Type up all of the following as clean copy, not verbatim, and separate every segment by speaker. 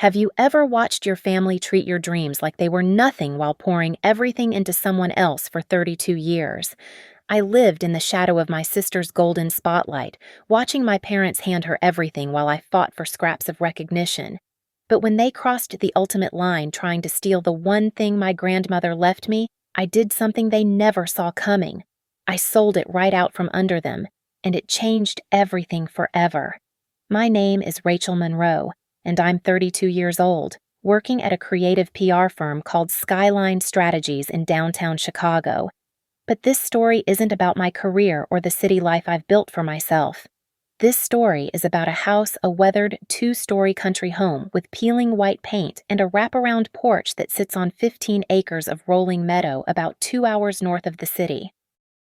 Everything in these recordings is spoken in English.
Speaker 1: Have you ever watched your family treat your dreams like they were nothing while pouring everything into someone else for 32 years? I lived in the shadow of my sister's golden spotlight, watching my parents hand her everything while I fought for scraps of recognition. But when they crossed the ultimate line trying to steal the one thing my grandmother left me, I did something they never saw coming. I sold it right out from under them, and it changed everything forever. My name is Rachel Monroe, and I'm 32 years old, working at a creative PR firm called Skyline Strategies in downtown Chicago. But this story isn't about my career or the city life I've built for myself. This story is about a weathered two-story country home with peeling white paint and a wraparound porch that sits on 15 acres of rolling meadow about 2 hours north of the city.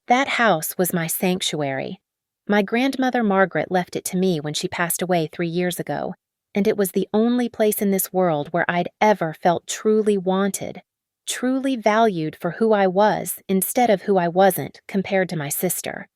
Speaker 1: That house was my sanctuary. My grandmother Margaret left it to me when she passed away 3 years ago, and it was the only place in this world where I'd ever felt truly wanted, truly valued for who I was instead of who I wasn't compared to my sister.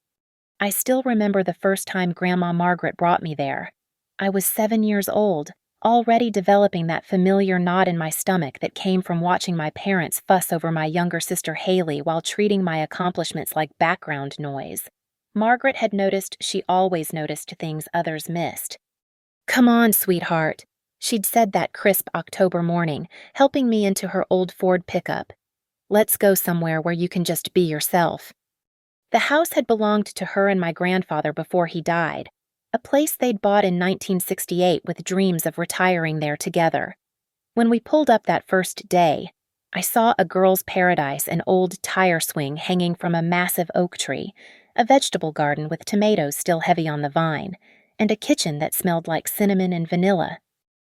Speaker 1: I still remember the first time Grandma Margaret brought me there. I was 7 years old, already developing that familiar knot in my stomach that came from watching my parents fuss over my younger sister Haley while treating my accomplishments like background noise. Margaret had noticed she always noticed things others missed. "Come on, sweetheart," she'd said that crisp October morning, helping me into her old Ford pickup. "Let's go somewhere where you can just be yourself." The house had belonged to her and my grandfather before he died, a place they'd bought in 1968 with dreams of retiring there together. When we pulled up that first day, I saw a girl's paradise, an old tire swing hanging from a massive oak tree, a vegetable garden with tomatoes still heavy on the vine, and a kitchen that smelled like cinnamon and vanilla.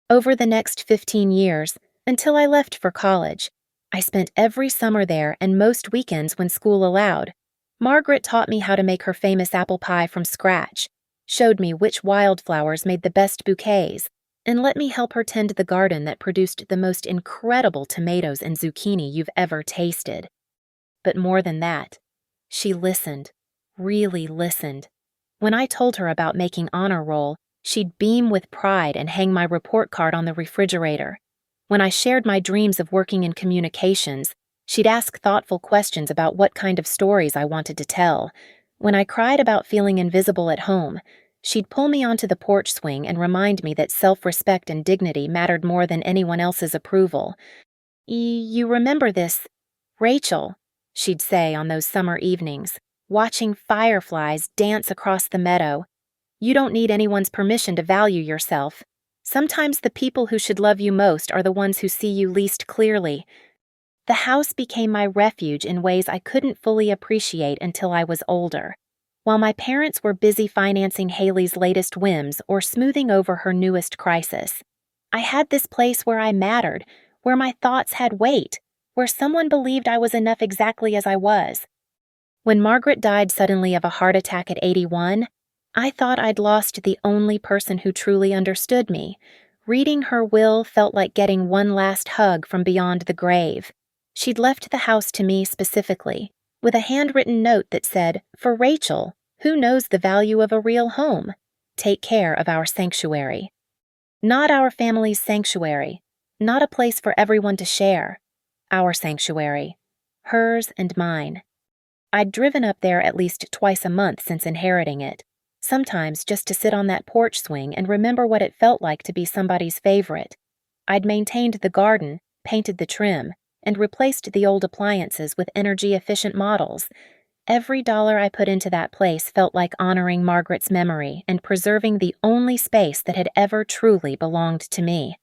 Speaker 1: Over the next 15 years, until I left for college, I spent every summer there and most weekends when school allowed. Margaret taught me how to make her famous apple pie from scratch, showed me which wildflowers made the best bouquets, and let me help her tend the garden that produced the most incredible tomatoes and zucchini you've ever tasted. But more than that, she listened, really listened. When I told her about making honor roll, she'd beam with pride and hang my report card on the refrigerator. When I shared my dreams of working in communications, she'd ask thoughtful questions about what kind of stories I wanted to tell. When I cried about feeling invisible at home, she'd pull me onto the porch swing and remind me that self-respect and dignity mattered more than anyone else's approval. "You remember this, Rachel," she'd say on those summer evenings, watching fireflies dance across the meadow. "You don't need anyone's permission to value yourself. Sometimes the people who should love you most are the ones who see you least clearly." The house became my refuge in ways I couldn't fully appreciate until I was older. While my parents were busy financing Haley's latest whims or smoothing over her newest crisis, I had this place where I mattered, where my thoughts had weight, where someone believed I was enough exactly as I was. When Margaret died suddenly of a heart attack at 81, I thought I'd lost the only person who truly understood me. Reading her will felt like getting one last hug from beyond the grave. She'd left the house to me specifically, with a handwritten note that said, "For Rachel, who knows the value of a real home? Take care of our sanctuary." Not our family's sanctuary, not a place for everyone to share. Our sanctuary, hers and mine. I'd driven up there at least twice a month since inheriting it, sometimes just to sit on that porch swing and remember what it felt like to be somebody's favorite. I'd maintained the garden, painted the trim, and replaced the old appliances with energy-efficient models. Every dollar I put into that place felt like honoring Margaret's memory and preserving the only space that had ever truly belonged to me.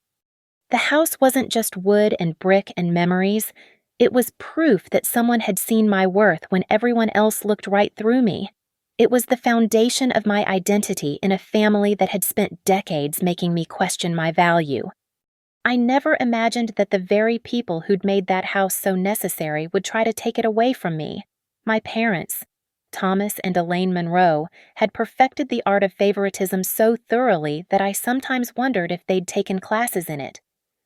Speaker 1: The house wasn't just wood and brick and memories. It was proof that someone had seen my worth when everyone else looked right through me. It was the foundation of my identity in a family that had spent decades making me question my value. I never imagined that the very people who'd made that house so necessary would try to take it away from me. My parents, Thomas and Elaine Monroe, had perfected the art of favoritism so thoroughly that I sometimes wondered if they'd taken classes in it.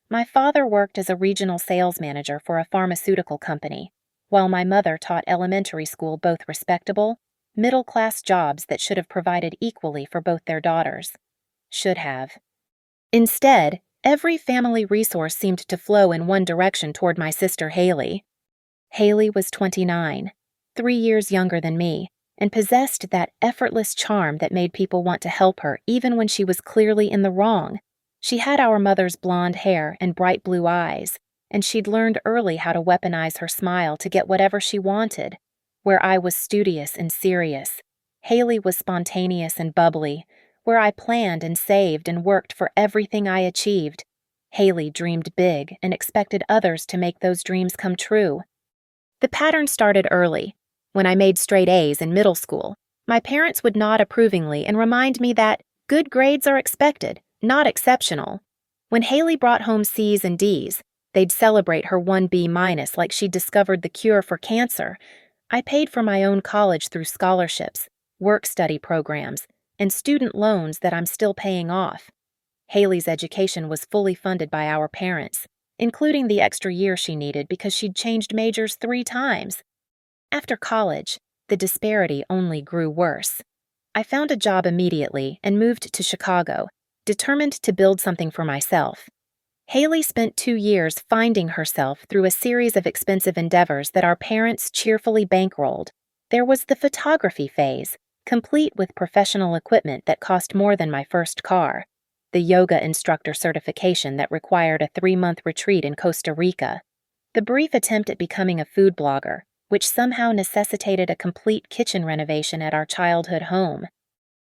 Speaker 1: My father worked as a regional sales manager for a pharmaceutical company, while my mother taught elementary school both respectable, middle-class jobs that should have provided equally for both their daughters. Should have. Instead, Every family resource seemed to flow in one direction toward my sister Haley. Haley was 29, 3 years younger than me, and possessed that effortless charm that made people want to help her even when she was clearly in the wrong. She had our mother's blonde hair and bright blue eyes, and she'd learned early how to weaponize her smile to get whatever she wanted. Where I was studious and serious, Haley was spontaneous and bubbly. Where I planned and saved and worked for everything I achieved, Haley dreamed big and expected others to make those dreams come true. The pattern started early. When I made straight A's in middle school, my parents would nod approvingly and remind me that good grades are expected, not exceptional. When Haley brought home C's and D's, they'd celebrate her 1B- like she'd discovered the cure for cancer. I paid for my own college through scholarships, work-study programs, and student loans that I'm still paying off. Haley's education was fully funded by our parents, including the extra year she needed because she'd changed majors 3 times. After college, the disparity only grew worse. I found a job immediately and moved to Chicago, determined to build something for myself. Haley spent 2 years finding herself through a series of expensive endeavors that our parents cheerfully bankrolled. There was the photography phase, complete with professional equipment that cost more than my first car, the yoga instructor certification that required a 3-month retreat in Costa Rica, the brief attempt at becoming a food blogger, which somehow necessitated a complete kitchen renovation at our childhood home.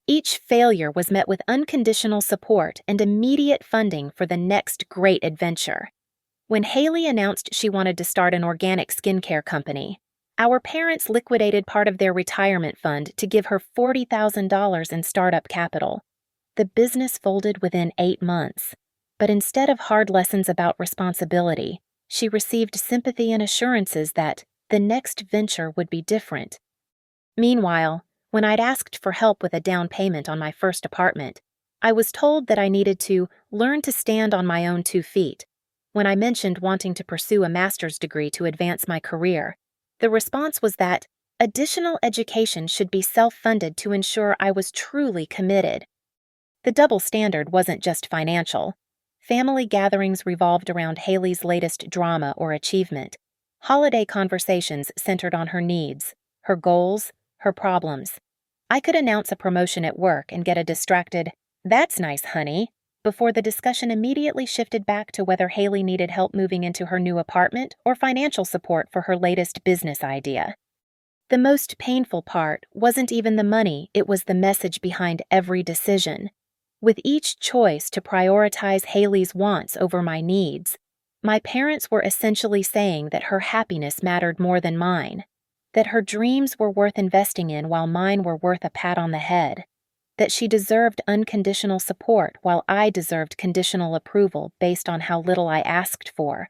Speaker 1: Each failure was met with unconditional support and immediate funding for the next great adventure. When Haley announced she wanted to start an organic skincare company, our parents liquidated part of their retirement fund to give her $40,000 in startup capital. The business folded within 8 months, but instead of hard lessons about responsibility, she received sympathy and assurances that the next venture would be different. Meanwhile, when I'd asked for help with a down payment on my first apartment, I was told that I needed to learn to stand on my own 2 feet. When I mentioned wanting to pursue a master's degree to advance my career, the response was that additional education should be self-funded to ensure I was truly committed. The double standard wasn't just financial. Family gatherings revolved around Haley's latest drama or achievement. Holiday conversations centered on her needs, her goals, her problems. I could announce a promotion at work and get a distracted, "That's nice, honey," before the discussion immediately shifted back to whether Haley needed help moving into her new apartment or financial support for her latest business idea. The most painful part wasn't even the money, it was the message behind every decision. With each choice to prioritize Haley's wants over my needs, my parents were essentially saying that her happiness mattered more than mine, that her dreams were worth investing in while mine were worth a pat on the head, that she deserved unconditional support while I deserved conditional approval based on how little I asked for.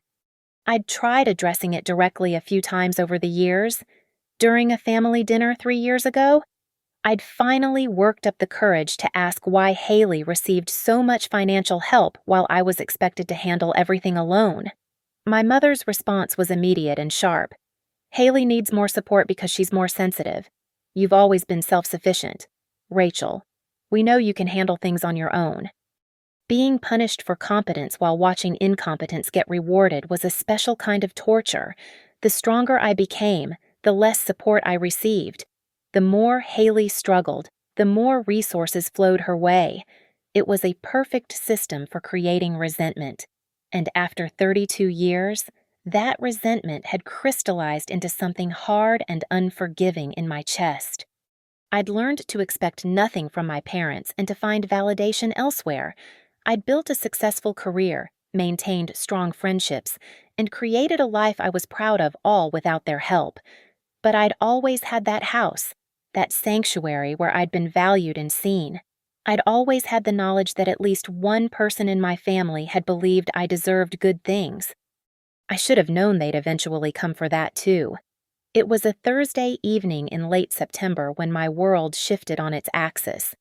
Speaker 1: I'd tried addressing it directly a few times over the years. During a family dinner 3 years ago, I'd finally worked up the courage to ask why Haley received so much financial help while I was expected to handle everything alone. My mother's response was immediate and sharp. "Haley needs more support because she's more sensitive. You've always been self-sufficient. Rachel, we know you can handle things on your own." Being punished for competence while watching incompetence get rewarded was a special kind of torture. The stronger I became, the less support I received. The more Haley struggled, the more resources flowed her way. It was a perfect system for creating resentment. And after 32 years, that resentment had crystallized into something hard and unforgiving in my chest. I'd learned to expect nothing from my parents and to find validation elsewhere. I'd built a successful career, maintained strong friendships, and created a life I was proud of all without their help. But I'd always had that house, that sanctuary where I'd been valued and seen. I'd always had the knowledge that at least one person in my family had believed I deserved good things. I should have known they'd eventually come for that too. It was a Thursday evening in late September when my world shifted on its axis.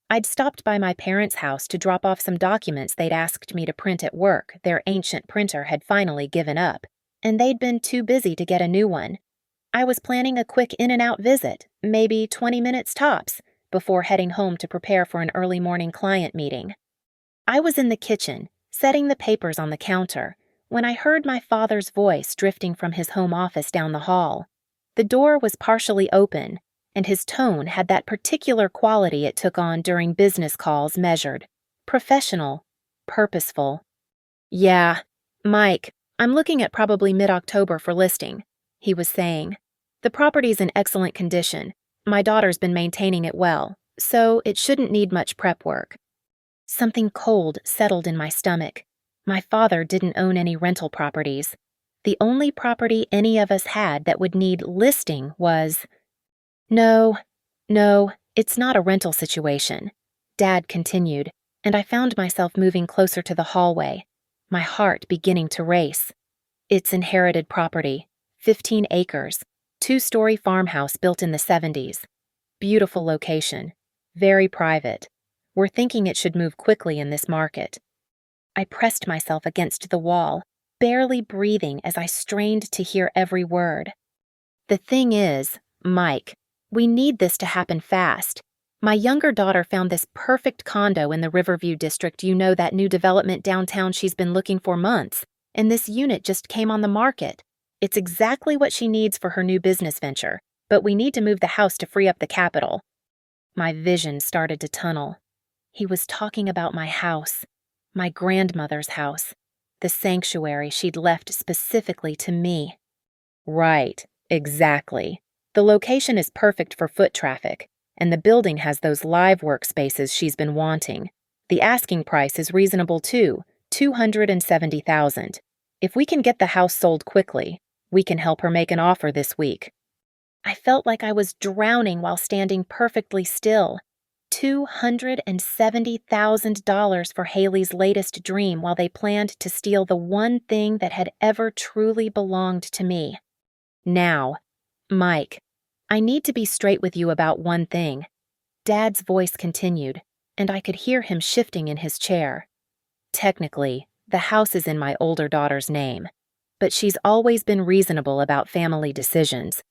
Speaker 1: I'd stopped by my parents' house to drop off some documents they'd asked me to print at work. Their ancient printer had finally given up, and they'd been too busy to get a new one. I was planning a quick in-and-out visit, maybe 20 minutes tops, before heading home to prepare for an early morning client meeting. I was in the kitchen, setting the papers on the counter, when I heard my father's voice drifting from his home office down the hall. The door was partially open, and his tone had that particular quality it took on during business calls measured, professional, purposeful. "Yeah, Mike, I'm looking at probably mid-October for listing," he was saying. "The property's in excellent condition. My daughter's been maintaining it well, so it shouldn't need much prep work." Something cold settled in my stomach. My father didn't own any rental properties. The only property any of us had that would need listing was— No, it's not a rental situation," Dad continued, and I found myself moving closer to the hallway, my heart beginning to race. "It's inherited property, 15 acres, two-story farmhouse built in the 70s. Beautiful location, very private. We're thinking it should move quickly in this market." I pressed myself against the wall, barely breathing as I strained to hear every word. "The thing is, Mike, we need this to happen fast. My younger daughter found this perfect condo in the Riverview district, that new development downtown she's been looking for months, and this unit just came on the market. It's exactly what she needs for her new business venture, but we need to move the house to free up the capital." My vision started to tunnel. He was talking about my house, my grandmother's house, the sanctuary she'd left specifically to me. "Right, exactly. The location is perfect for foot traffic, and the building has those live workspaces she's been wanting. The asking price is reasonable too, $270,000. If we can get the house sold quickly, we can help her make an offer this week." I felt like I was drowning while standing perfectly still. $270,000 for Haley's latest dream while they planned to steal the one thing that had ever truly belonged to me. "Now, Mike, I need to be straight with you about one thing." Dad's voice continued, and I could hear him shifting in his chair. "Technically, the house is in my older daughter's name, but she's always been reasonable about family decisions.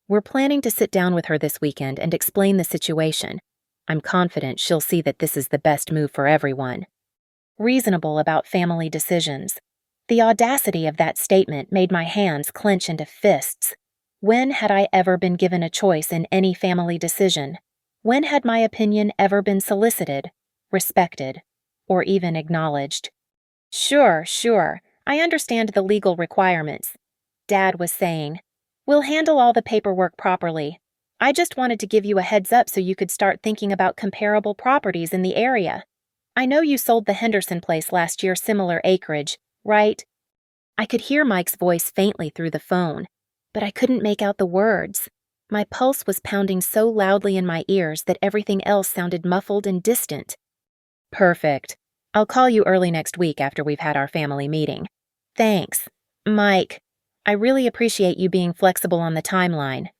Speaker 1: We're planning to sit down with her this weekend and explain the situation. I'm confident she'll see that this is the best move for everyone." Reasonable about family decisions. The audacity of that statement made my hands clench into fists. When had I ever been given a choice in any family decision? When had my opinion ever been solicited, respected, or even acknowledged? Sure, I understand the legal requirements," Dad was saying. "We'll handle all the paperwork properly. I just wanted to give you a heads up so you could start thinking about comparable properties in the area. I know you sold the Henderson place last year, similar acreage, right?" I could hear Mike's voice faintly through the phone, but I couldn't make out the words. My pulse was pounding so loudly in my ears that everything else sounded muffled and distant. "Perfect. I'll call you early next week after we've had our family meeting." "Thanks, Mike. I really appreciate you being flexible on the timeline."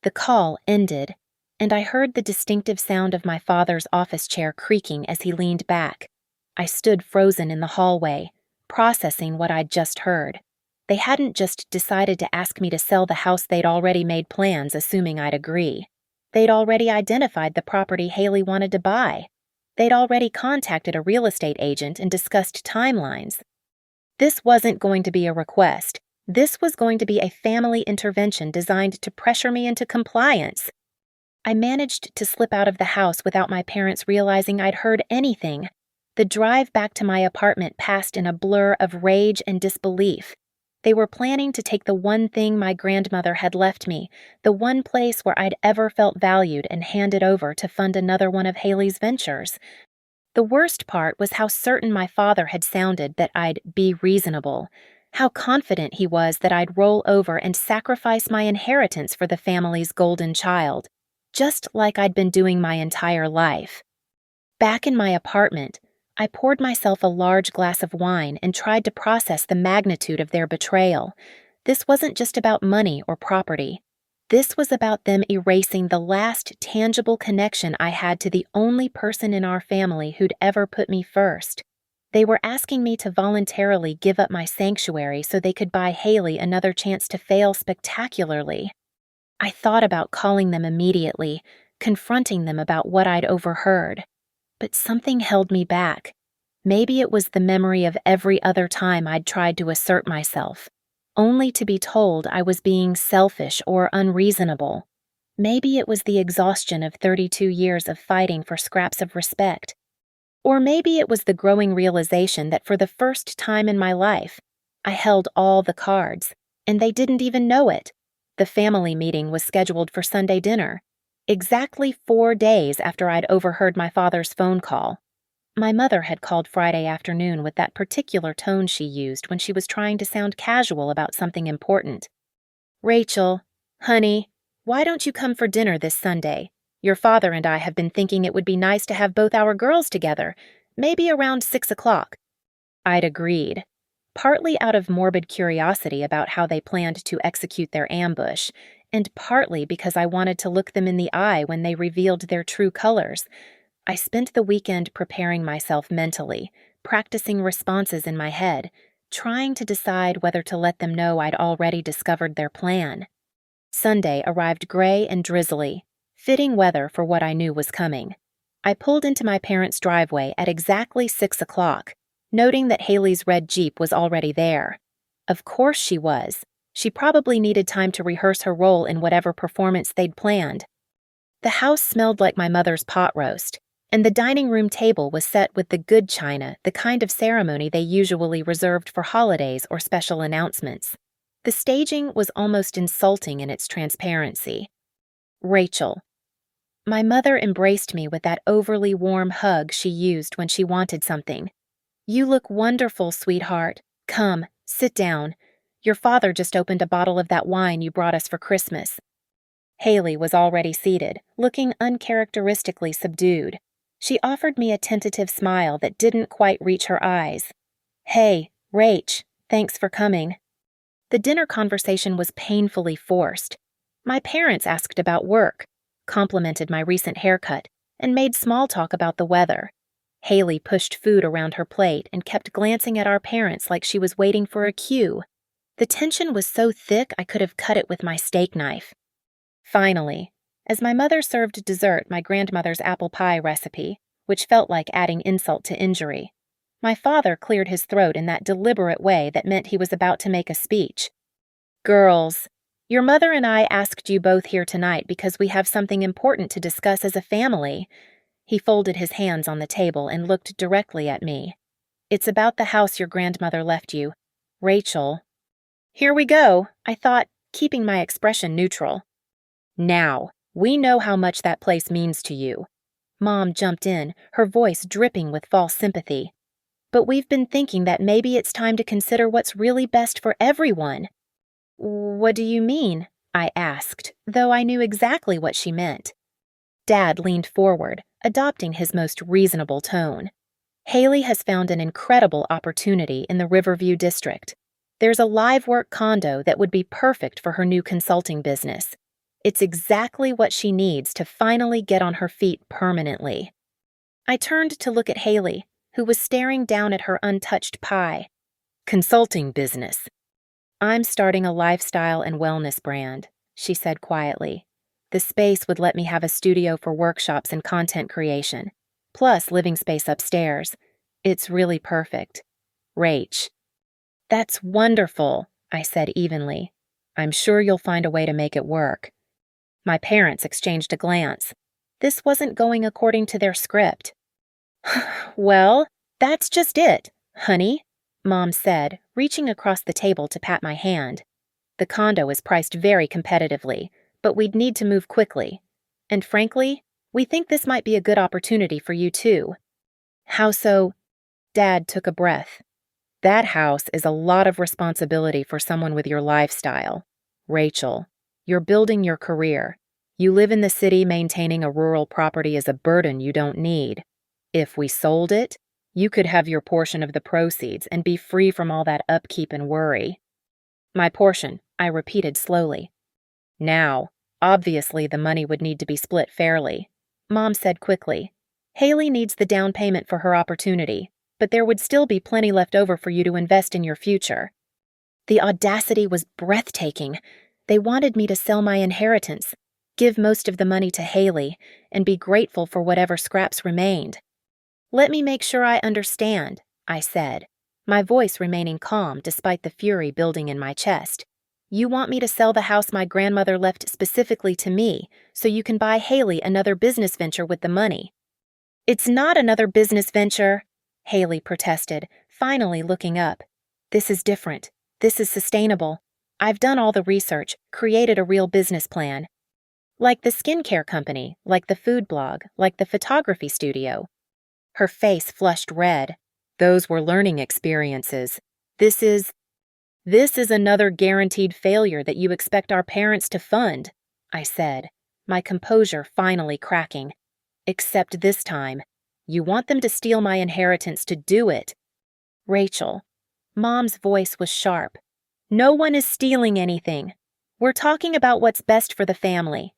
Speaker 1: The call ended, and I heard the distinctive sound of my father's office chair creaking as he leaned back. I stood frozen in the hallway, processing what I'd just heard. They hadn't just decided to ask me to sell the house, they'd already made plans, assuming I'd agree. They'd already identified the property Haley wanted to buy. They'd already contacted a real estate agent and discussed timelines. This wasn't going to be a request. This was going to be a family intervention designed to pressure me into compliance. I managed to slip out of the house without my parents realizing I'd heard anything. The drive back to my apartment passed in a blur of rage and disbelief. They were planning to take the one thing my grandmother had left me, the one place where I'd ever felt valued, and hand it over to fund another one of Haley's ventures. The worst part was how certain my father had sounded that I'd be reasonable. How confident he was that I'd roll over and sacrifice my inheritance for the family's golden child, just like I'd been doing my entire life. Back in my apartment, I poured myself a large glass of wine and tried to process the magnitude of their betrayal. This wasn't just about money or property. This was about them erasing the last tangible connection I had to the only person in our family who'd ever put me first. They were asking me to voluntarily give up my sanctuary so they could buy Haley another chance to fail spectacularly. I thought about calling them immediately, confronting them about what I'd overheard. But something held me back. Maybe it was the memory of every other time I'd tried to assert myself, only to be told I was being selfish or unreasonable. Maybe it was the exhaustion of 32 years of fighting for scraps of respect. Or maybe it was the growing realization that for the first time in my life, I held all the cards, and they didn't even know it. The family meeting was scheduled for Sunday dinner, exactly 4 days after I'd overheard my father's phone call. My mother had called Friday afternoon with that particular tone she used when she was trying to sound casual about something important. "Rachel, honey, why don't you come for dinner this Sunday? Your father and I have been thinking it would be nice to have both our girls together, maybe around 6 o'clock. I'd agreed, partly out of morbid curiosity about how they planned to execute their ambush, and partly because I wanted to look them in the eye when they revealed their true colors. I spent the weekend preparing myself mentally, practicing responses in my head, trying to decide whether to let them know I'd already discovered their plan. Sunday arrived gray and drizzly, fitting weather for what I knew was coming. I pulled into my parents' driveway at exactly 6 o'clock, noting that Haley's red Jeep was already there. Of course she was. She probably needed time to rehearse her role in whatever performance they'd planned. The house smelled like my mother's pot roast, and the dining room table was set with the good china, the kind of ceremony they usually reserved for holidays or special announcements. The staging was almost insulting in its transparency. "Rachel." My mother embraced me with that overly warm hug she used when she wanted something. "You look wonderful, sweetheart. Come, sit down. Your father just opened a bottle of that wine you brought us for Christmas." Haley was already seated, looking uncharacteristically subdued. She offered me a tentative smile that didn't quite reach her eyes. "Hey, Rach, thanks for coming." The dinner conversation was painfully forced. My parents asked about work, complimented my recent haircut, and made small talk about the weather. Haley pushed food around her plate and kept glancing at our parents like she was waiting for a cue. The tension was so thick I could have cut it with my steak knife. Finally, as my mother served dessert my grandmother's apple pie recipe, which felt like adding insult to injury, my father cleared his throat in that deliberate way that meant he was about to make a speech. "Girls, your mother and I asked you both here tonight because we have something important to discuss as a family." He folded his hands on the table and looked directly at me. "It's about the house your grandmother left you. Rachel." "Here we go," I thought, keeping my expression neutral. "Now, we know how much that place means to you." Mom jumped in, her voice dripping with false sympathy. "But we've been thinking that maybe it's time to consider what's really best for everyone." "What do you mean?" I asked, though I knew exactly what she meant. Dad leaned forward, adopting his most reasonable tone. "Haley has found an incredible opportunity in the Riverview district. There's a live work condo that would be perfect for her new consulting business. It's exactly what she needs to finally get on her feet permanently." I turned to look at Haley, who was staring down at her untouched pie. "Consulting business." "I'm starting a lifestyle and wellness brand," she said quietly. "The space would let me have a studio for workshops and content creation, plus living space upstairs. It's really perfect. Rach." "That's wonderful," I said evenly. "I'm sure you'll find a way to make it work." My parents exchanged a glance. This wasn't going according to their script. "Well, that's just it, honey," Mom said, reaching across the table to pat my hand. "The condo is priced very competitively, but we'd need to move quickly. And frankly, we think this might be a good opportunity for you too." "How so?" Dad took a breath. "That house is a lot of responsibility for someone with your lifestyle. Rachel, you're building your career. You live in the city, maintaining a rural property is a burden you don't need. If we sold it, you could have your portion of the proceeds and be free from all that upkeep and worry." "My portion," I repeated slowly. "Now, obviously the money would need to be split fairly," Mom said quickly. "Haley needs the down payment for her opportunity, but there would still be plenty left over for you to invest in your future." The audacity was breathtaking. They wanted me to sell my inheritance, give most of the money to Haley, and be grateful for whatever scraps remained. Let me make sure I understand, I said, my voice remaining calm despite the fury building in my chest. You want me to sell the house my grandmother left specifically to me so you can buy Haley another business venture with the money. It's not another business venture, Haley protested, finally looking up. This is different. This is sustainable. I've done all the research, created a real business plan. Like the skincare company, like the food blog, like the photography studio. Her face flushed red. Those were learning experiences. This is another guaranteed failure that you expect our parents to fund, I said, my composure finally cracking. Except this time, you want them to steal my inheritance to do it. Rachel. Mom's voice was sharp. No one is stealing anything. We're talking about what's best for the family.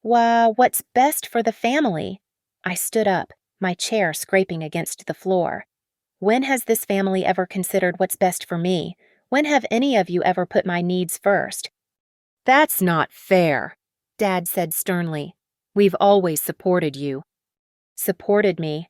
Speaker 1: What's best for the family? I stood up, my chair scraping against the floor. When has this family ever considered what's best for me? When have any of you ever put my needs first? That's not fair, Dad said sternly. We've always supported you. Supported me?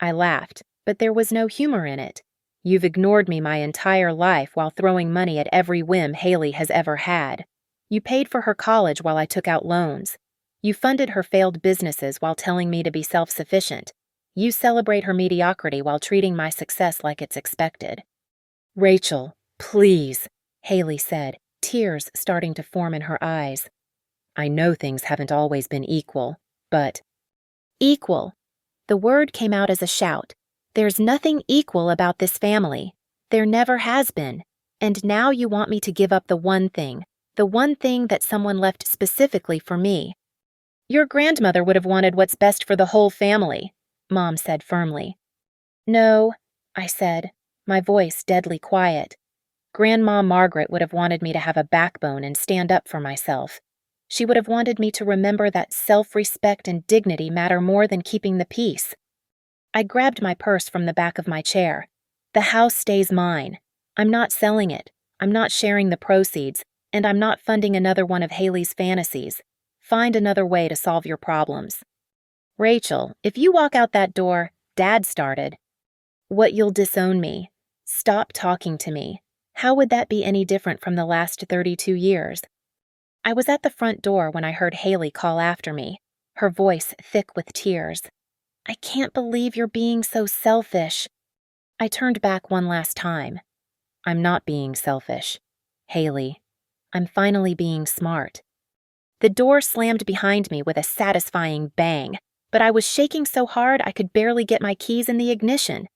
Speaker 1: I laughed, but there was no humor in it. You've ignored me my entire life while throwing money at every whim Haley has ever had. You paid for her college while I took out loans. You funded her failed businesses while telling me to be self-sufficient. You celebrate her mediocrity while treating my success like it's expected. Rachel, please, Haley said, tears starting to form in her eyes. I know things haven't always been equal, but… Equal. The word came out as a shout. There's nothing equal about this family. There never has been. And now you want me to give up the one thing that someone left specifically for me. Your grandmother would have wanted what's best for the whole family, Mom said firmly. No, I said, my voice deadly quiet. Grandma Margaret would have wanted me to have a backbone and stand up for myself. She would have wanted me to remember that self-respect and dignity matter more than keeping the peace. I grabbed my purse from the back of my chair. The house stays mine. I'm not selling it. I'm not sharing the proceeds, and I'm not funding another one of Haley's fantasies. Find another way to solve your problems. Rachel, if you walk out that door, Dad started. What, you'll disown me? Stop talking to me. How would that be any different from the last 32 years? I was at the front door when I heard Haley call after me, her voice thick with tears. I can't believe you're being so selfish. I turned back one last time. I'm not being selfish. Haley, I'm finally being smart. The door slammed behind me with a satisfying bang, but I was shaking so hard I could barely get my keys in the ignition.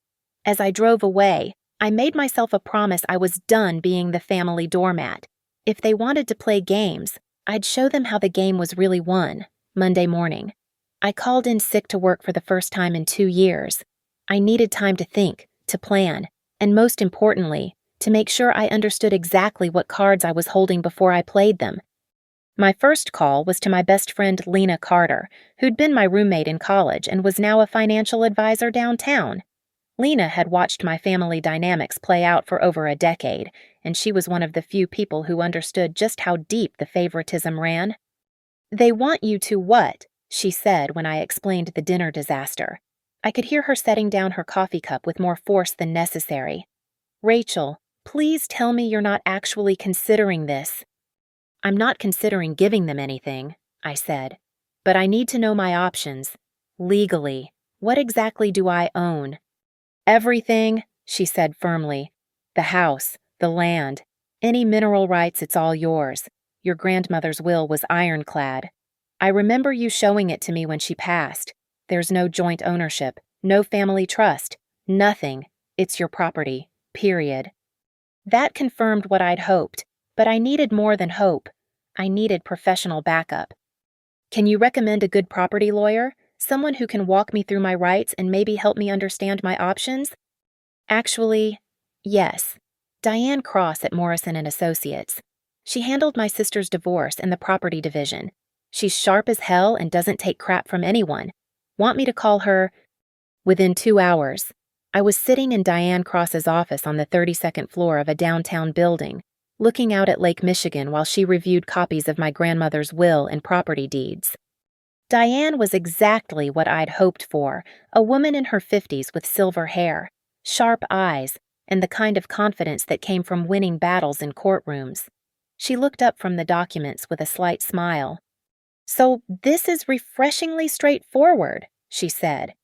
Speaker 1: As I drove away, I made myself a promise I was done being the family doormat. If they wanted to play games, I'd show them how the game was really won. Monday morning. I called in sick to work for the first time in 2 years. I needed time to think, to plan, and most importantly, to make sure I understood exactly what cards I was holding before I played them. My first call was to my best friend Lena Carter, who'd been my roommate in college and was now a financial advisor downtown. Lena had watched my family dynamics play out for over a decade, and she was one of the few people who understood just how deep the favoritism ran. They want you to what? She said when I explained the dinner disaster. I could hear her setting down her coffee cup with more force than necessary. Rachel, please tell me you're not actually considering this. I'm not considering giving them anything, I said. But I need to know my options. Legally, what exactly do I own? Everything, she said firmly. The house, the land, any mineral rights, it's all yours. Your grandmother's will was ironclad. I remember you showing it to me when she passed. There's no joint ownership, no family trust, nothing. It's your property, period. That confirmed what I'd hoped, but I needed more than hope. I needed professional backup. Can you recommend a good property lawyer? Someone who can walk me through my rights and maybe help me understand my options? Actually, yes. Diane Cross at Morrison & Associates. She handled my sister's divorce in the property division. She's sharp as hell and doesn't take crap from anyone. Want me to call her? Within 2 hours, I was sitting in Diane Cross's office on the 32nd floor of a downtown building, looking out at Lake Michigan while she reviewed copies of my grandmother's will and property deeds. Diane was exactly what I'd hoped for, a woman in her 50s with silver hair, sharp eyes, and the kind of confidence that came from winning battles in courtrooms. She looked up from the documents with a slight smile. "So this is refreshingly straightforward," she said.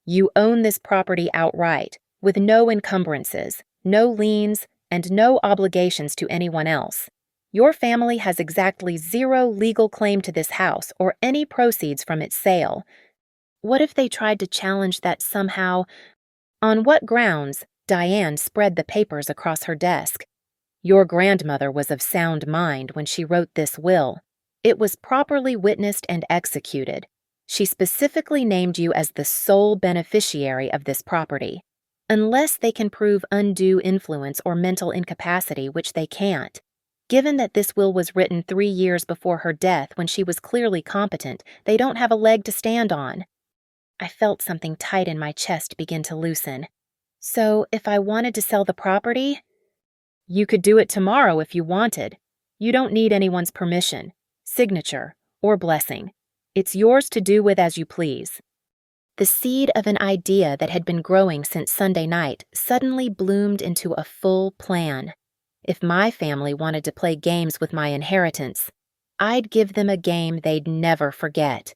Speaker 1: "You own this property outright, with no encumbrances, no liens, and no obligations to anyone else. Your family has exactly zero legal claim to this house or any proceeds from its sale. What if they tried to challenge that somehow? On what grounds?" Diane spread the papers across her desk. "Your grandmother was of sound mind when she wrote this will. It was properly witnessed and executed. She specifically named you as the sole beneficiary of this property. Unless they can prove undue influence or mental incapacity, which they can't. Given that this will was written 3 years before her death when she was clearly competent, they don't have a leg to stand on." I felt something tight in my chest begin to loosen. "So, if I wanted to sell the property?" "You could do it tomorrow if you wanted. You don't need anyone's permission, signature, or blessing. It's yours to do with as you please." The seed of an idea that had been growing since Sunday night suddenly bloomed into a full plan. If my family wanted to play games with my inheritance, I'd give them a game they'd never forget.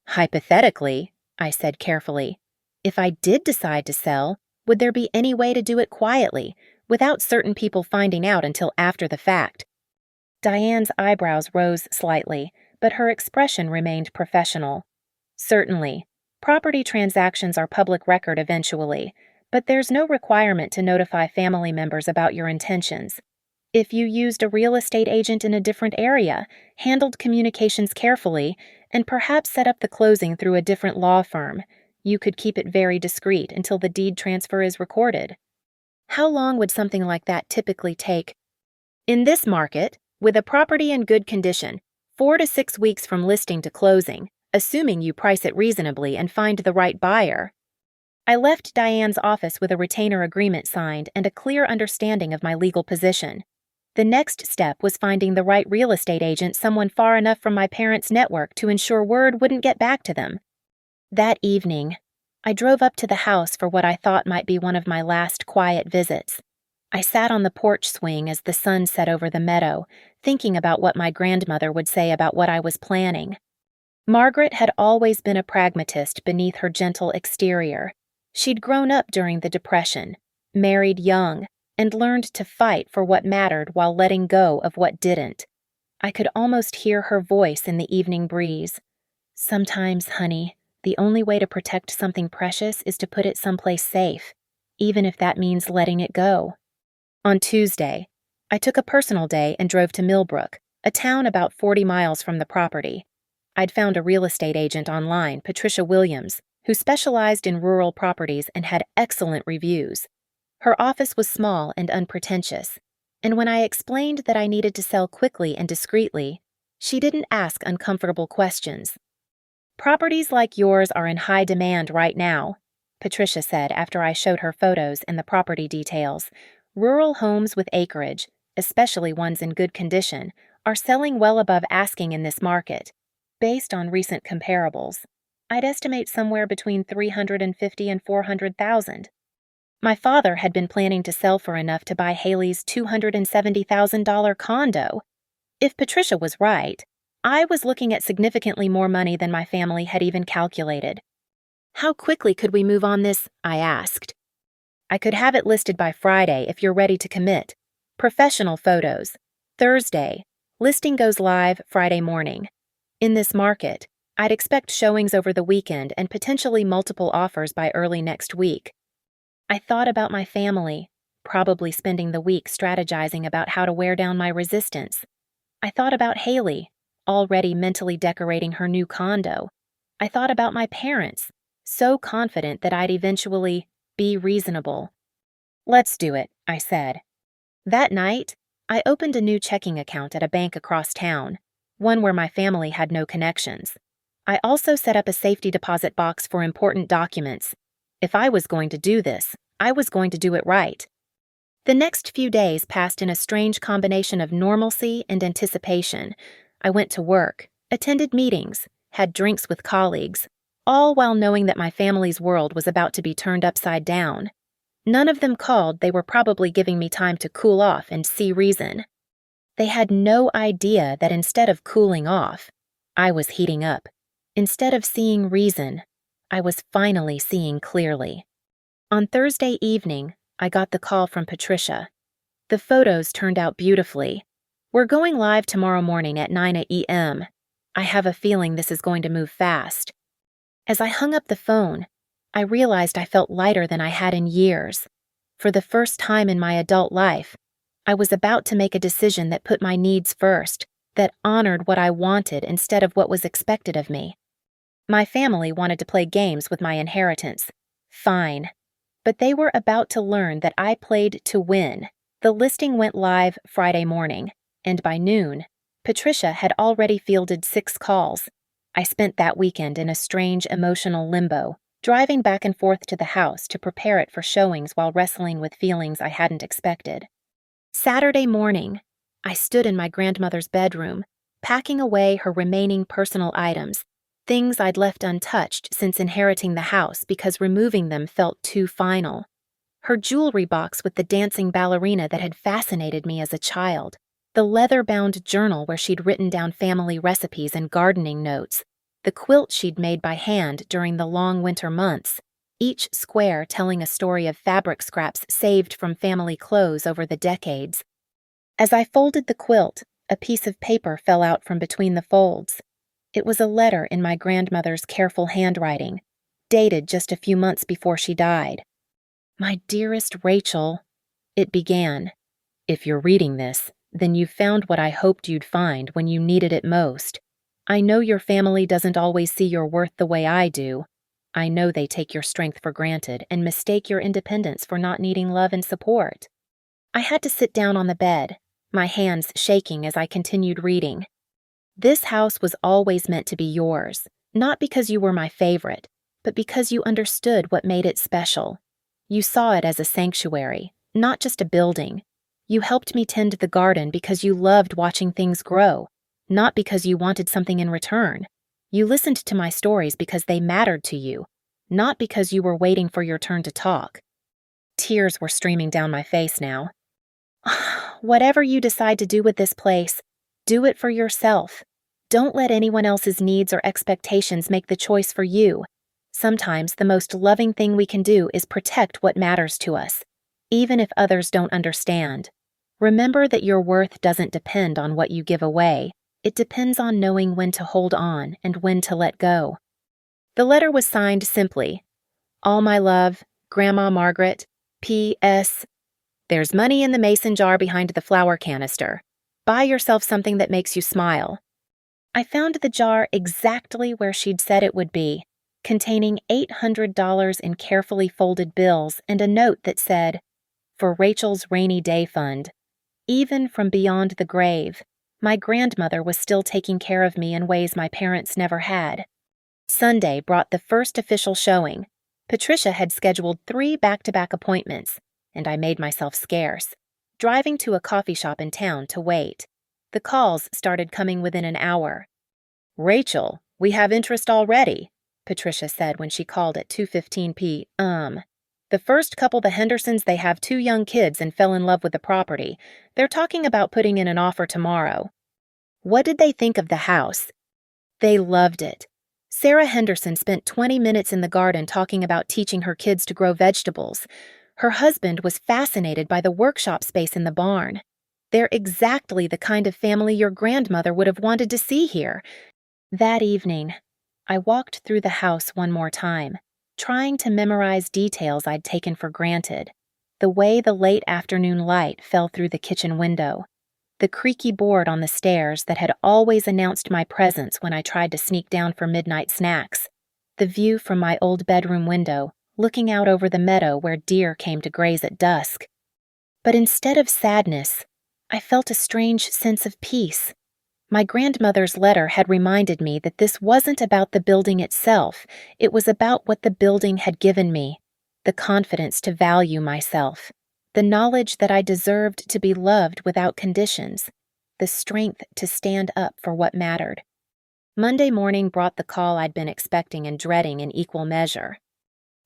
Speaker 1: "Hypothetically," I said carefully, "if I did decide to sell, would there be any way to do it quietly, without certain people finding out until after the fact?" Diane's eyebrows rose slightly, but her expression remained professional. "Certainly. Property transactions are public record eventually, but there's no requirement to notify family members about your intentions. If you used a real estate agent in a different area, handled communications carefully, and perhaps set up the closing through a different law firm, you could keep it very discreet until the deed transfer is recorded." "How long would something like that typically take?" "In this market, with a property in good condition, 4 to 6 weeks from listing to closing, assuming you price it reasonably and find the right buyer." I left Diane's office with a retainer agreement signed and a clear understanding of my legal position. The next step was finding the right real estate agent, someone far enough from my parents' network to ensure word wouldn't get back to them. That evening, I drove up to the house for what I thought might be one of my last quiet visits. I sat on the porch swing as the sun set over the meadow, thinking about what my grandmother would say about what I was planning. Margaret had always been a pragmatist beneath her gentle exterior. She'd grown up during the Depression, married young, and learned to fight for what mattered while letting go of what didn't. I could almost hear her voice in the evening breeze. "Sometimes, honey, the only way to protect something precious is to put it someplace safe, even if that means letting it go." On Tuesday, I took a personal day and drove to Millbrook, a town about 40 miles from the property. I'd found a real estate agent online, Patricia Williams, who specialized in rural properties and had excellent reviews. Her office was small and unpretentious, and when I explained that I needed to sell quickly and discreetly, she didn't ask uncomfortable questions. "Properties like yours are in high demand right now," Patricia said after I showed her photos and the property details. "Rural homes with acreage, especially ones in good condition, are selling well above asking in this market. Based on recent comparables, I'd estimate somewhere between $350,000 and $400,000. My father had been planning to sell for enough to buy Haley's $270,000 condo. If Patricia was right, I was looking at significantly more money than my family had even calculated. "How quickly could we move on this?" I asked. "I could have it listed by Friday if you're ready to commit. Professional photos. Thursday. Listing goes live Friday morning. In this market, I'd expect showings over the weekend and potentially multiple offers by early next week." I thought about my family, probably spending the week strategizing about how to wear down my resistance. I thought about Haley, already mentally decorating her new condo. I thought about my parents, so confident that I'd eventually be reasonable. "Let's do it," I said. That night, I opened a new checking account at a bank across town, one where my family had no connections. I also set up a safety deposit box for important documents. If I was going to do this, I was going to do it right. The next few days passed in a strange combination of normalcy and anticipation. I went to work, attended meetings, had drinks with colleagues, all while knowing that my family's world was about to be turned upside down. None of them called. They were probably giving me time to cool off and see reason. They had no idea that instead of cooling off, I was heating up. Instead of seeing reason, I was finally seeing clearly. On Thursday evening, I got the call from Patricia. The photos turned out beautifully. We're going live tomorrow morning at 9 a.m. I have a feeling this is going to move fast. As I hung up the phone, I realized I felt lighter than I had in years. For the first time in my adult life, I was about to make a decision that put my needs first, that honored what I wanted instead of what was expected of me. My family wanted to play games with my inheritance. Fine. But they were about to learn that I played to win. The listing went live Friday morning, and by noon, Patricia had already fielded 6 calls. I spent that weekend in a strange emotional limbo, driving back and forth to the house to prepare it for showings while wrestling with feelings I hadn't expected. Saturday morning, I stood in my grandmother's bedroom, packing away her remaining personal items, things I'd left untouched since inheriting the house because removing them felt too final. Her jewelry box with the dancing ballerina that had fascinated me as a child, the leather-bound journal where she'd written down family recipes and gardening notes, the quilt she'd made by hand during the long winter months, each square telling a story of fabric scraps saved from family clothes over the decades. As I folded the quilt, a piece of paper fell out from between the folds. It was a letter in my grandmother's careful handwriting, dated just a few months before she died. "My dearest Rachel," it began. "If you're reading this, then you've found what I hoped you'd find when you needed it most. I know your family doesn't always see your worth the way I do. I know they take your strength for granted and mistake your independence for not needing love and support." I had to sit down on the bed, my hands shaking as I continued reading. "This house was always meant to be yours, not because you were my favorite, but because you understood what made it special. You saw it as a sanctuary, not just a building. You helped me tend the garden because you loved watching things grow, not because you wanted something in return. You listened to my stories because they mattered to you, not because you were waiting for your turn to talk." Tears were streaming down my face now. "Whatever you decide to do with this place, do it for yourself. Don't let anyone else's needs or expectations make the choice for you. Sometimes the most loving thing we can do is protect what matters to us, even if others don't understand. Remember that your worth doesn't depend on what you give away. It depends on knowing when to hold on and when to let go." The letter was signed simply, "All my love, Grandma Margaret, P.S. There's money in the mason jar behind the flower canister. Buy yourself something that makes you smile." I found the jar exactly where she'd said it would be, containing $800 in carefully folded bills and a note that said, "For Rachel's rainy day fund." Even from beyond the grave, my grandmother was still taking care of me in ways my parents never had. Sunday brought the first official showing. Patricia had scheduled 3 back-to-back appointments, and I made myself scarce, driving to a coffee shop in town to wait. The calls started coming within an hour. "Rachel, we have interest already," Patricia said when she called at 2:15 p.m. "The first couple, the Hendersons, they have 2 young kids and fell in love with the property. They're talking about putting in an offer tomorrow." What did they think of the house? They loved it. Sarah Henderson spent 20 minutes in the garden talking about teaching her kids to grow vegetables. Her husband was fascinated by the workshop space in the barn. They're exactly the kind of family your grandmother would have wanted to see here. That evening, I walked through the house one more time, trying to memorize details I'd taken for granted. The way the late afternoon light fell through the kitchen window, the creaky board on the stairs that had always announced my presence when I tried to sneak down for midnight snacks, the view from my old bedroom window, looking out over the meadow where deer came to graze at dusk. But instead of sadness, I felt a strange sense of peace. My grandmother's letter had reminded me that this wasn't about the building itself, it was about what the building had given me, the confidence to value myself, the knowledge that I deserved to be loved without conditions, the strength to stand up for what mattered. Monday morning brought the call I'd been expecting and dreading in equal measure.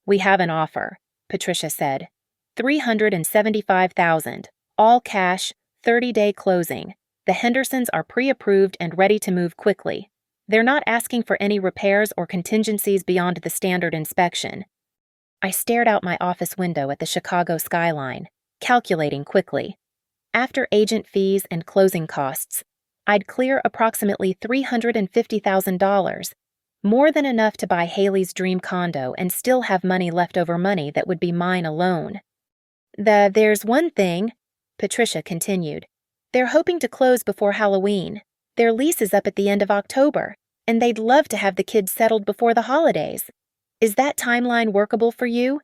Speaker 1: "We have an offer," Patricia said. "$375,000, all cash, 30-day closing. The Hendersons are pre-approved and ready to move quickly. They're not asking for any repairs or contingencies beyond the standard inspection." I stared out my office window at the Chicago skyline, calculating quickly. After agent fees and closing costs, I'd clear approximately $350,000, more than enough to buy Haley's dream condo and still have money leftover money that would be mine alone. There's one thing," Patricia continued. "They're hoping to close before Halloween. Their lease is up at the end of October, and they'd love to have the kids settled before the holidays. Is that timeline workable for you?"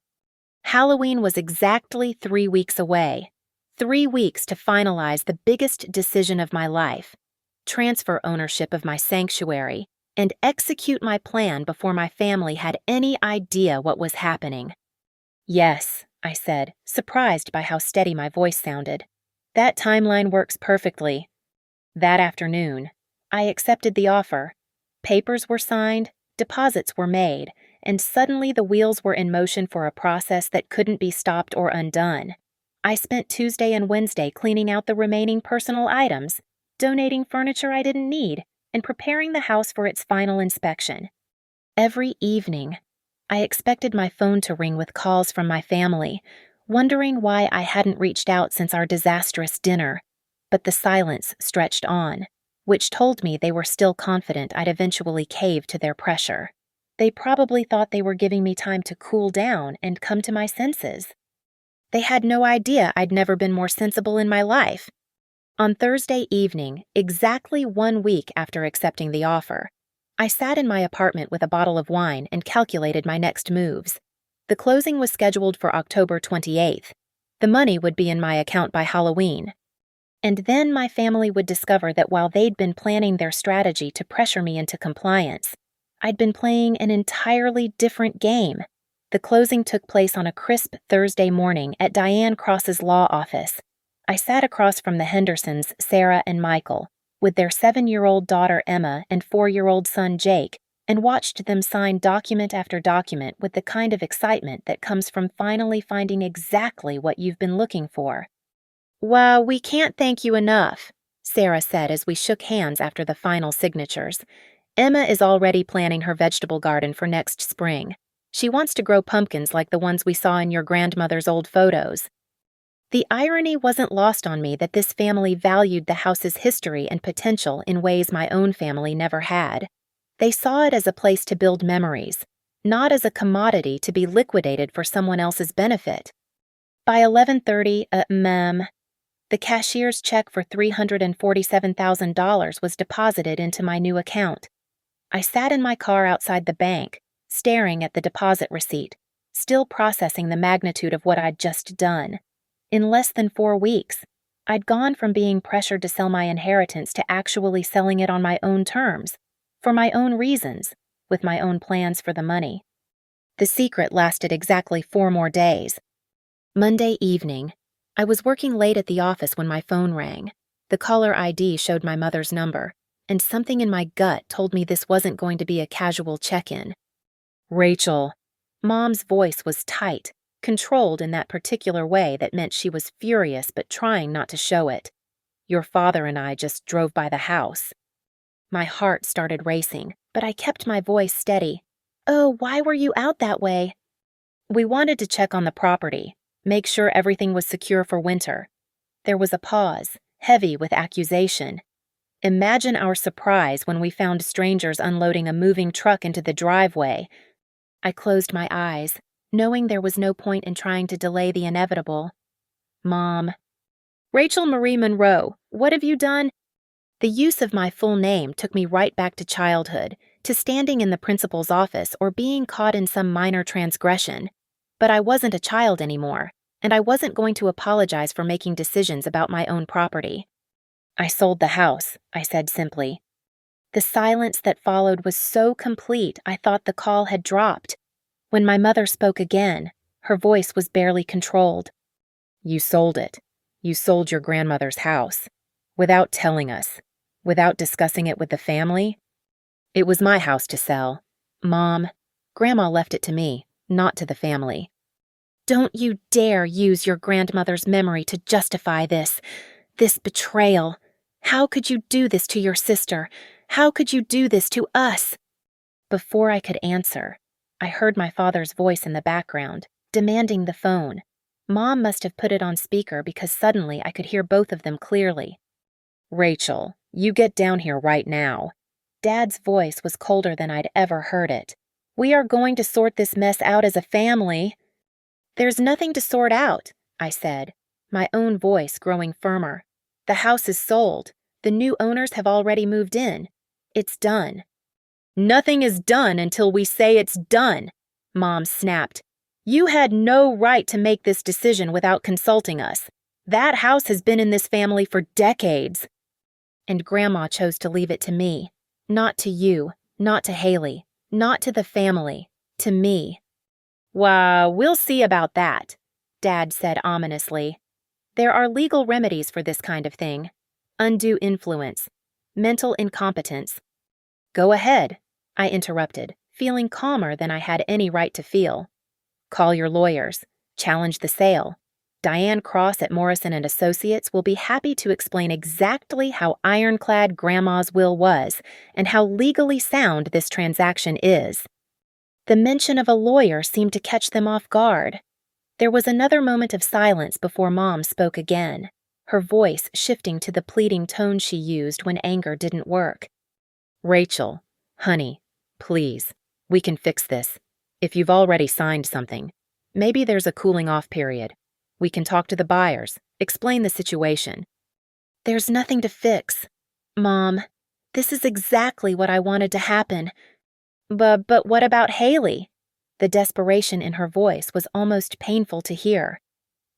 Speaker 1: Halloween was exactly 3 weeks away. 3 weeks to finalize the biggest decision of my life, transfer ownership of my sanctuary, and execute my plan before my family had any idea what was happening. "Yes," I said, surprised by how steady my voice sounded. "That timeline works perfectly." That afternoon, I accepted the offer. Papers were signed, deposits were made, and suddenly the wheels were in motion for a process that couldn't be stopped or undone. I spent Tuesday and Wednesday cleaning out the remaining personal items, donating furniture I didn't need, and preparing the house for its final inspection. Every evening, I expected my phone to ring with calls from my family, wondering why I hadn't reached out since our disastrous dinner, but the silence stretched on, which told me they were still confident I'd eventually cave to their pressure. They probably thought they were giving me time to cool down and come to my senses. They had no idea I'd never been more sensible in my life. On Thursday evening, exactly 1 week after accepting the offer, I sat in my apartment with a bottle of wine and calculated my next moves. The closing was scheduled for October 28th. The money would be in my account by Halloween. And then my family would discover that while they'd been planning their strategy to pressure me into compliance, I'd been playing an entirely different game. The closing took place on a crisp Thursday morning at Diane Cross's law office. I sat across from the Hendersons, Sarah and Michael, with their 7-year-old daughter Emma and 4-year-old son Jake, and watched them sign document after document with the kind of excitement that comes from finally finding exactly what you've been looking for. "Well, we can't thank you enough," Sarah said as we shook hands after the final signatures. "Emma is already planning her vegetable garden for next spring. She wants to grow pumpkins like the ones we saw in your grandmother's old photos." The irony wasn't lost on me that this family valued the house's history and potential in ways my own family never had. They saw it as a place to build memories, not as a commodity to be liquidated for someone else's benefit. By 11:30, ma'am, the cashier's check for $347,000 was deposited into my new account. I sat in my car outside the bank, staring at the deposit receipt, still processing the magnitude of what I'd just done. In less than 4 weeks, I'd gone from being pressured to sell my inheritance to actually selling it on my own terms, for my own reasons, with my own plans for the money. The secret lasted exactly 4 more days. Monday evening, I was working late at the office when my phone rang. The caller ID showed my mother's number, and something in my gut told me this wasn't going to be a casual check-in. "Rachel." Mom's voice was tight, controlled in that particular way that meant she was furious but trying not to show it. "Your father and I just drove by the house." My heart started racing, but I kept my voice steady. "Oh, why were you out that way?" "We wanted to check on the property, make sure everything was secure for winter." There was a pause, heavy with accusation. Imagine our surprise when we found strangers unloading a moving truck into the driveway. I closed my eyes, knowing there was no point in trying to delay the inevitable. "Mom." "Rachel Marie Monroe, what have you done?" The use of my full name took me right back to childhood, to standing in the principal's office or being caught in some minor transgression. But I wasn't a child anymore, and I wasn't going to apologize for making decisions about my own property. "I sold the house," I said simply. The silence that followed was so complete I thought the call had dropped. When my mother spoke again, her voice was barely controlled. "You sold it. You sold your grandmother's house. Without telling us. Without discussing it with the family." It was my house to sell. Mom, Grandma left it to me, not to the family. Don't you dare use your grandmother's memory to justify this betrayal. How could you do this to your sister? How could you do this to us? Before I could answer, I heard my father's voice in the background, demanding the phone. Mom must have put it on speaker because suddenly I could hear both of them clearly. Rachel, you get down here right now. Dad's voice was colder than I'd ever heard it. We are going to sort this mess out as a family. There's nothing to sort out, I said, my own voice growing firmer. The house is sold. The new owners have already moved in. It's done. Nothing is done until we say it's done, Mom snapped. You had no right to make this decision without consulting us. That house has been in this family for decades. And Grandma chose to leave it to me. Not to you, not to Haley, not to the family, to me. Well, we'll see about that, Dad said ominously. There are legal remedies for this kind of thing. Undue influence, mental incompetence. Go ahead, I interrupted, feeling calmer than I had any right to feel. Call your lawyers. Challenge the sale. Diane Cross at Morrison & Associates will be happy to explain exactly how ironclad Grandma's will was and how legally sound this transaction is. The mention of a lawyer seemed to catch them off guard. There was another moment of silence before Mom spoke again, her voice shifting to the pleading tone she used when anger didn't work. Rachel, honey, please, we can fix this. If you've already signed something, maybe there's a cooling-off period. We can talk to the buyers, explain the situation. There's nothing to fix. Mom, this is exactly what I wanted to happen. But what about Haley? The desperation in her voice was almost painful to hear.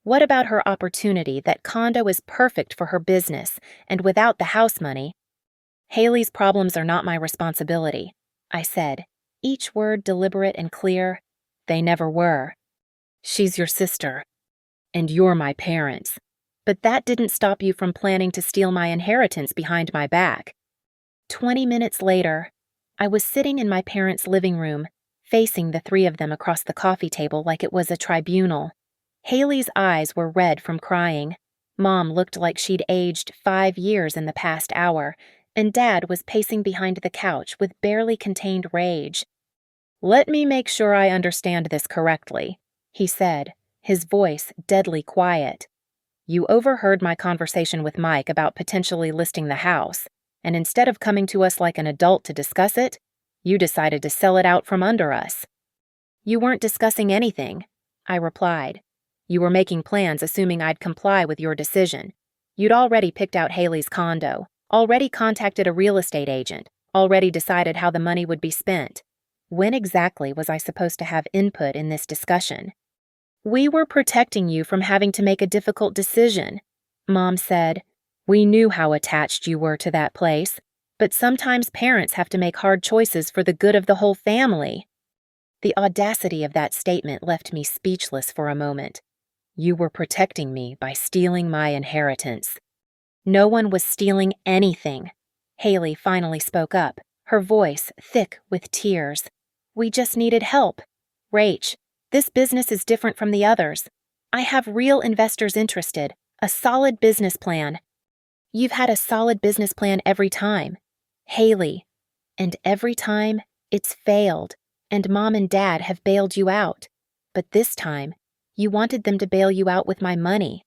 Speaker 1: What about her opportunity? That condo is perfect for her business, and without the house money. Haley's problems are not my responsibility, I said, each word deliberate and clear. They never were. She's your sister. And you're my parents. But that didn't stop you from planning to steal my inheritance behind my back. 20 minutes later, I was sitting in my parents' living room, facing the three of them across the coffee table like it was a tribunal. Haley's eyes were red from crying. Mom looked like she'd aged 5 years in the past hour, and Dad was pacing behind the couch with barely contained rage. Let me make sure I understand this correctly, he said, his voice deadly quiet. You overheard my conversation with Mike about potentially listing the house, and instead of coming to us like an adult to discuss it, you decided to sell it out from under us. You weren't discussing anything, I replied. You were making plans assuming I'd comply with your decision. You'd already picked out Haley's condo, already contacted a real estate agent, already decided how the money would be spent. When exactly was I supposed to have input in this discussion? We were protecting you from having to make a difficult decision, Mom said. We knew how attached you were to that place, but sometimes parents have to make hard choices for the good of the whole family. The audacity of that statement left me speechless for a moment. You were protecting me by stealing my inheritance. No one was stealing anything. Haley finally spoke up, her voice thick with tears. We just needed help. Rach, this business is different from the others. I have real investors interested, a solid business plan. You've had a solid business plan every time, Haley, and every time it's failed, and Mom and Dad have bailed you out. But this time, you wanted them to bail you out with my money.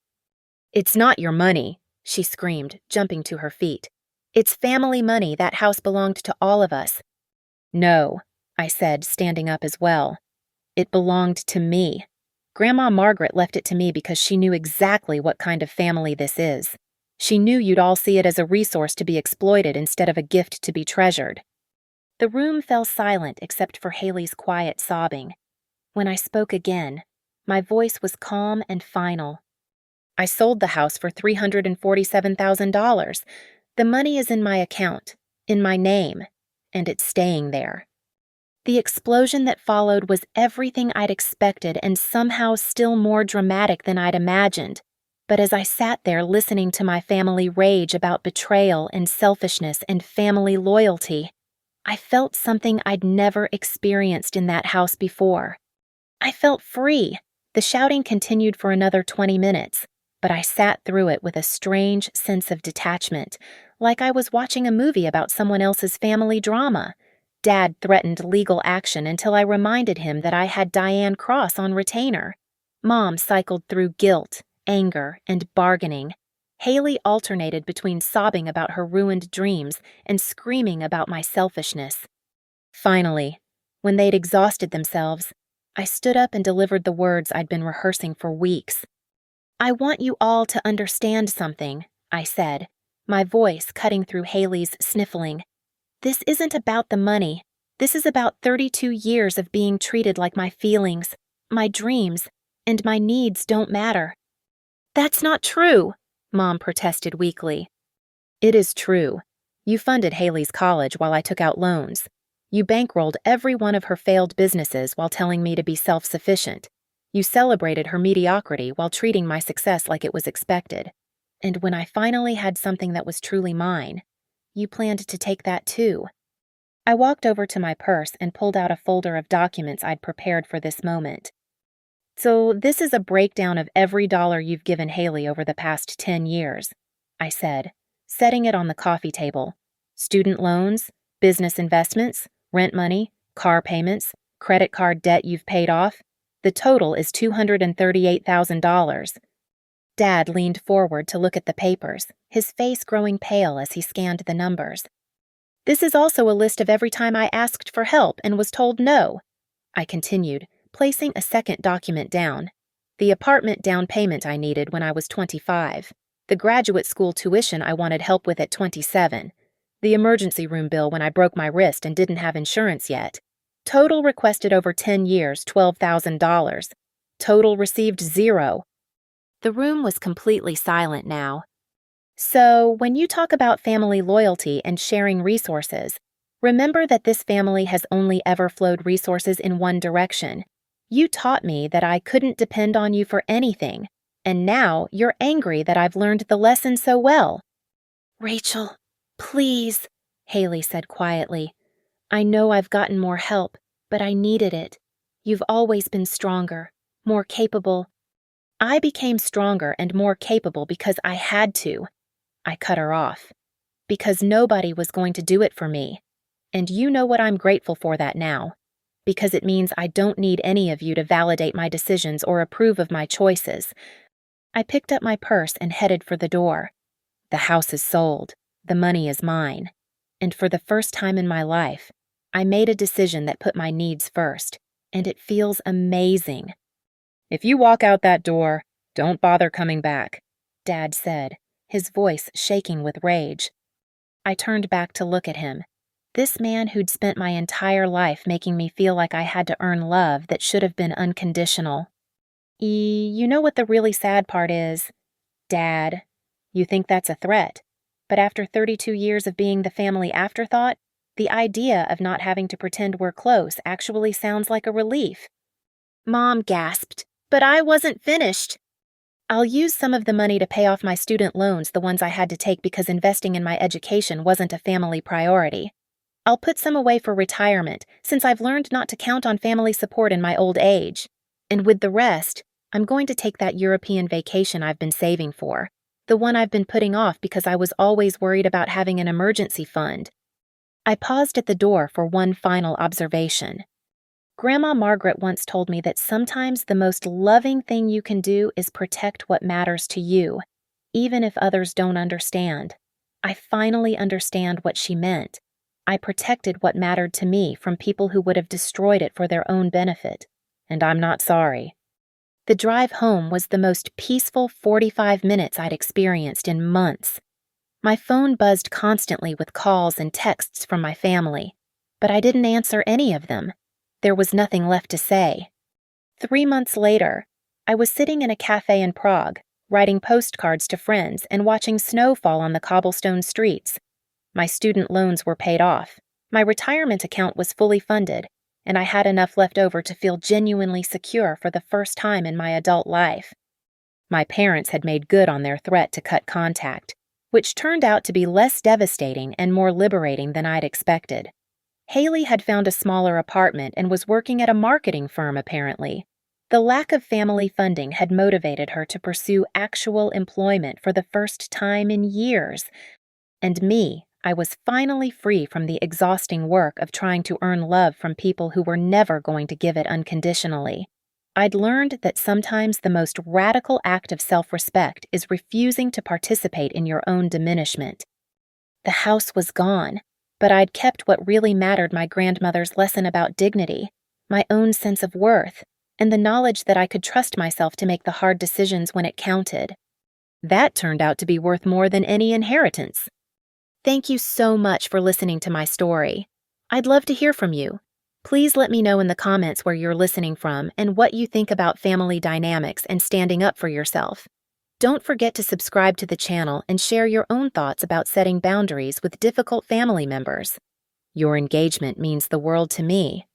Speaker 1: It's not your money, she screamed, jumping to her feet. It's family money. That house belonged to all of us. No, I said, standing up as well. It belonged to me. Grandma Margaret left it to me because she knew exactly what kind of family this is. She knew you'd all see it as a resource to be exploited instead of a gift to be treasured. The room fell silent except for Haley's quiet sobbing. When I spoke again, my voice was calm and final. I sold the house for $347,000. The money is in my account, in my name, and it's staying there. The explosion that followed was everything I'd expected and somehow still more dramatic than I'd imagined. But as I sat there listening to my family rage about betrayal and selfishness and family loyalty, I felt something I'd never experienced in that house before. I felt free. The shouting continued for another 20 minutes, but I sat through it with a strange sense of detachment, like I was watching a movie about someone else's family drama. Dad threatened legal action until I reminded him that I had Diane Cross on retainer. Mom cycled through guilt, anger, and bargaining. Haley alternated between sobbing about her ruined dreams and screaming about my selfishness. Finally, when they'd exhausted themselves, I stood up and delivered the words I'd been rehearsing for weeks. "I want you all to understand something," I said, my voice cutting through Haley's sniffling. "This isn't about the money. This is about 32 years of being treated like my feelings, my dreams, and my needs don't matter." "That's not true," Mom protested weakly. "It is true. You funded Haley's college while I took out loans. You bankrolled every one of her failed businesses while telling me to be self-sufficient. You celebrated her mediocrity while treating my success like it was expected. And when I finally had something that was truly mine, you planned to take that too." I walked over to my purse and pulled out a folder of documents I'd prepared for this moment. "So this is a breakdown of every dollar you've given Haley over the past 10 years, I said, setting it on the coffee table. "Student loans, business investments, rent money, car payments, credit card debt you've paid off. The total is $238,000. Dad leaned forward to look at the papers, his face growing pale as he scanned the numbers. "This is also a list of every time I asked for help and was told no," I continued, placing a second document down. "The apartment down payment I needed when I was 25. The graduate school tuition I wanted help with at 27. The emergency room bill when I broke my wrist and didn't have insurance yet. Total requested over 10 years, $12,000. Total received 0. The room was completely silent now. "So, when you talk about family loyalty and sharing resources, remember that this family has only ever flowed resources in one direction. You taught me that I couldn't depend on you for anything, and now you're angry that I've learned the lesson so well." "Rachel, please," Haley said quietly. "I know I've gotten more help, but I needed it. You've always been stronger, more capable." "I became stronger and more capable because I had to," I cut her off. "Because nobody was going to do it for me. And you know what I'm grateful for that now. Because it means I don't need any of you to validate my decisions or approve of my choices." I picked up my purse and headed for the door. The house is sold. The money is mine. And for the first time in my life, I made a decision that put my needs first, and it feels amazing. "If you walk out that door, don't bother coming back," Dad said, his voice shaking with rage. I turned back to look at him. This man who'd spent my entire life making me feel like I had to earn love that should have been unconditional. You know what the really sad part is? Dad, you think that's a threat. But after 32 years of being the family afterthought, the idea of not having to pretend we're close actually sounds like a relief." Mom gasped, "But I wasn't finished." "I'll use some of the money to pay off my student loans, the ones I had to take because investing in my education wasn't a family priority. I'll put some away for retirement, since I've learned not to count on family support in my old age. And with the rest, I'm going to take that European vacation I've been saving for, the one I've been putting off because I was always worried about having an emergency fund." I paused at the door for one final observation. Grandma Margaret once told me that sometimes the most loving thing you can do is protect what matters to you, even if others don't understand. I finally understand what she meant. I protected what mattered to me from people who would have destroyed it for their own benefit, and I'm not sorry. The drive home was the most peaceful 45 minutes I'd experienced in months. My phone buzzed constantly with calls and texts from my family, but I didn't answer any of them. There was nothing left to say. 3 months later, I was sitting in a cafe in Prague, writing postcards to friends and watching snow fall on the cobblestone streets. My student loans were paid off, my retirement account was fully funded, and I had enough left over to feel genuinely secure for the first time in my adult life. My parents had made good on their threat to cut contact, which turned out to be less devastating and more liberating than I'd expected. Haley had found a smaller apartment and was working at a marketing firm, apparently. The lack of family funding had motivated her to pursue actual employment for the first time in years. And me, I was finally free from the exhausting work of trying to earn love from people who were never going to give it unconditionally. I'd learned that sometimes the most radical act of self-respect is refusing to participate in your own diminishment. The house was gone, but I'd kept what really mattered: my grandmother's lesson about dignity, my own sense of worth, and the knowledge that I could trust myself to make the hard decisions when it counted. That turned out to be worth more than any inheritance. Thank you so much for listening to my story. I'd love to hear from you. Please let me know in the comments where you're listening from and what you think about family dynamics and standing up for yourself. Don't forget to subscribe to the channel and share your own thoughts about setting boundaries with difficult family members. Your engagement means the world to me.